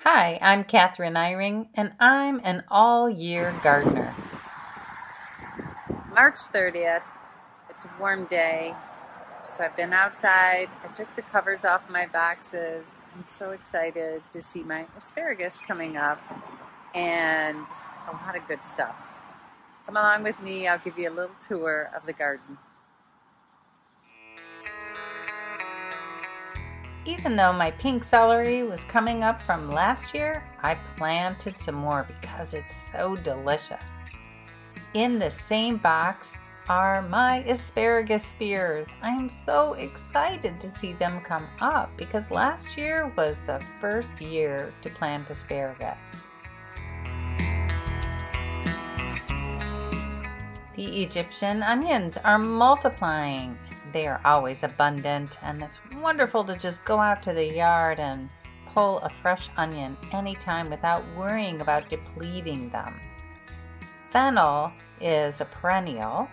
Hi, I'm Kathryn Eyring, and I'm an all-year gardener. March 30th, it's a warm day, so I've been outside. I took the covers off my boxes. I'm so excited to see my asparagus coming up and a lot of good stuff. Come along with me, I'll give you a little tour of the garden. Even though my pink celery was coming up from last year, I planted some more because it's so delicious. In the same box are my asparagus spears. I'm so excited to see them come up because last year was the first year to plant asparagus. The Egyptian onions are multiplying. They are always abundant, and it's wonderful to just go out to the yard and pull a fresh onion anytime without worrying about depleting them. Fennel is a perennial,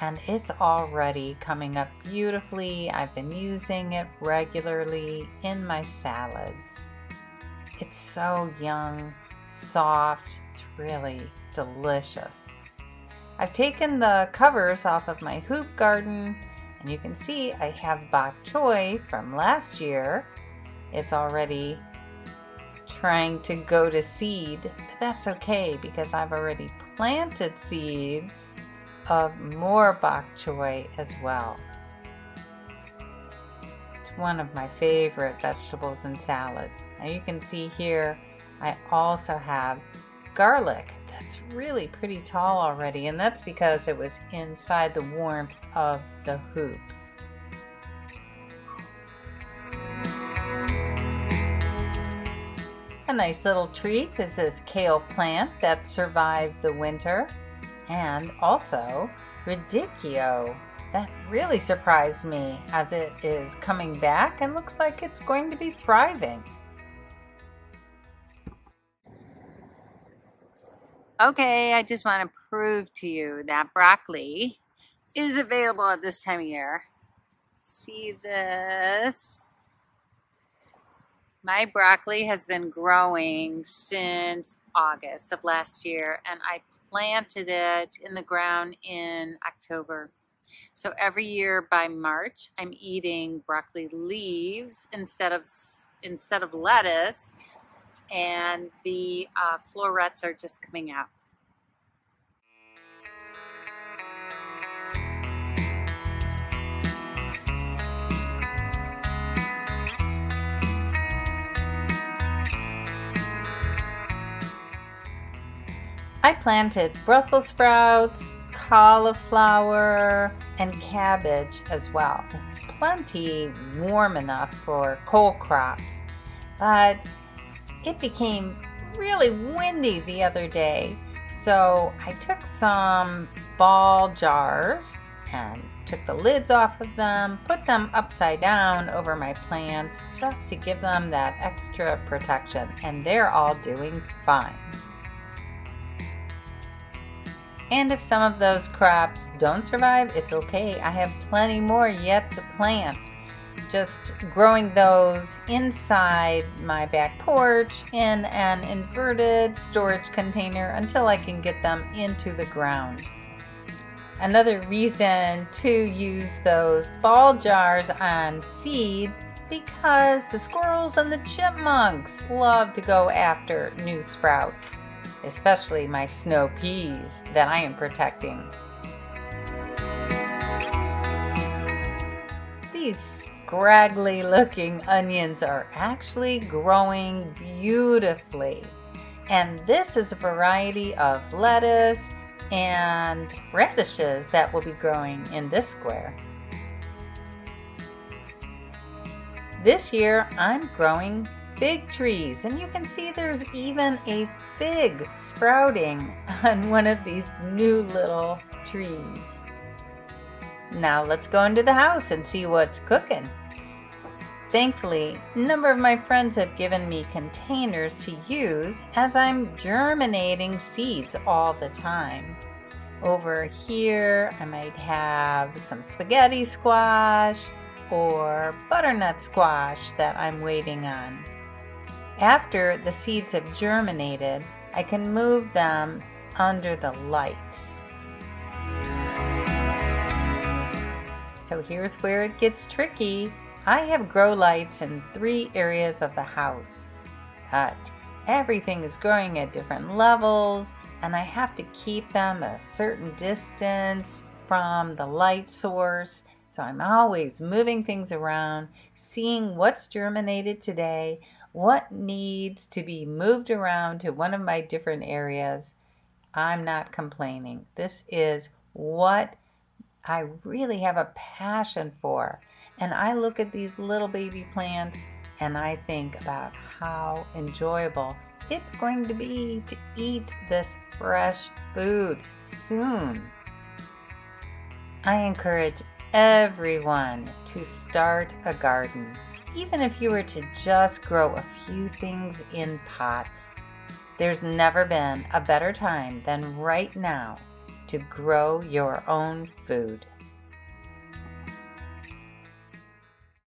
and it's already coming up beautifully. I've been using it regularly in my salads. It's so young, soft, it's really delicious. I've taken the covers off of my hoop garden, and you can see I have bok choy from last year. It's already trying to go to seed, but that's okay because I've already planted seeds of more bok choy as well. It's one of my favorite vegetables in salads. Now you can see here I also have garlic. That's really pretty tall already, and that's because it was inside the warmth of the hoops. A nice little treat is this kale plant that survived the winter, and also radicchio. That really surprised me as it is coming back and looks like it's going to be thriving. Okay, I just want to prove to you that broccoli is available at this time of year. See this? My broccoli has been growing since August of last year, and I planted it in the ground in October. So every year by March, I'm eating broccoli leaves instead of lettuce. And the florets are just coming out. I planted Brussels sprouts, cauliflower, and cabbage as well. It's plenty warm enough for cole crops, but it became really windy the other day, so I took some ball jars and took the lids off of them, put them upside down over my plants just to give them that extra protection, and they're all doing fine. And if some of those crops don't survive, it's okay. I have plenty more yet to plant. Just growing those inside my back porch in an inverted storage container until I can get them into the ground. Another reason to use those ball jars on seeds is because the squirrels and the chipmunks love to go after new sprouts, especially my snow peas that I am protecting. These scraggly looking onions are actually growing beautifully, and this is a variety of lettuce and radishes that will be growing in this square. This year I'm growing fig trees, and you can see there's even a fig sprouting on one of these new little trees. Now let's go into the house and see what's cooking. Thankfully, a number of my friends have given me containers to use as I'm germinating seeds all the time. Over here, I might have some spaghetti squash or butternut squash that I'm waiting on. After the seeds have germinated, I can move them under the lights. So here's where it gets tricky. I have grow lights in 3 areas of the house, but everything is growing at different levels, and I have to keep them a certain distance from the light source. So I'm always moving things around, seeing what's germinated today, what needs to be moved around to one of my different areas. I'm not complaining. This is what I really have a passion for. And I look at these little baby plants and I think about how enjoyable it's going to be to eat this fresh food soon. I encourage everyone to start a garden, even if you were to just grow a few things in pots. There's never been a better time than right now to grow your own food.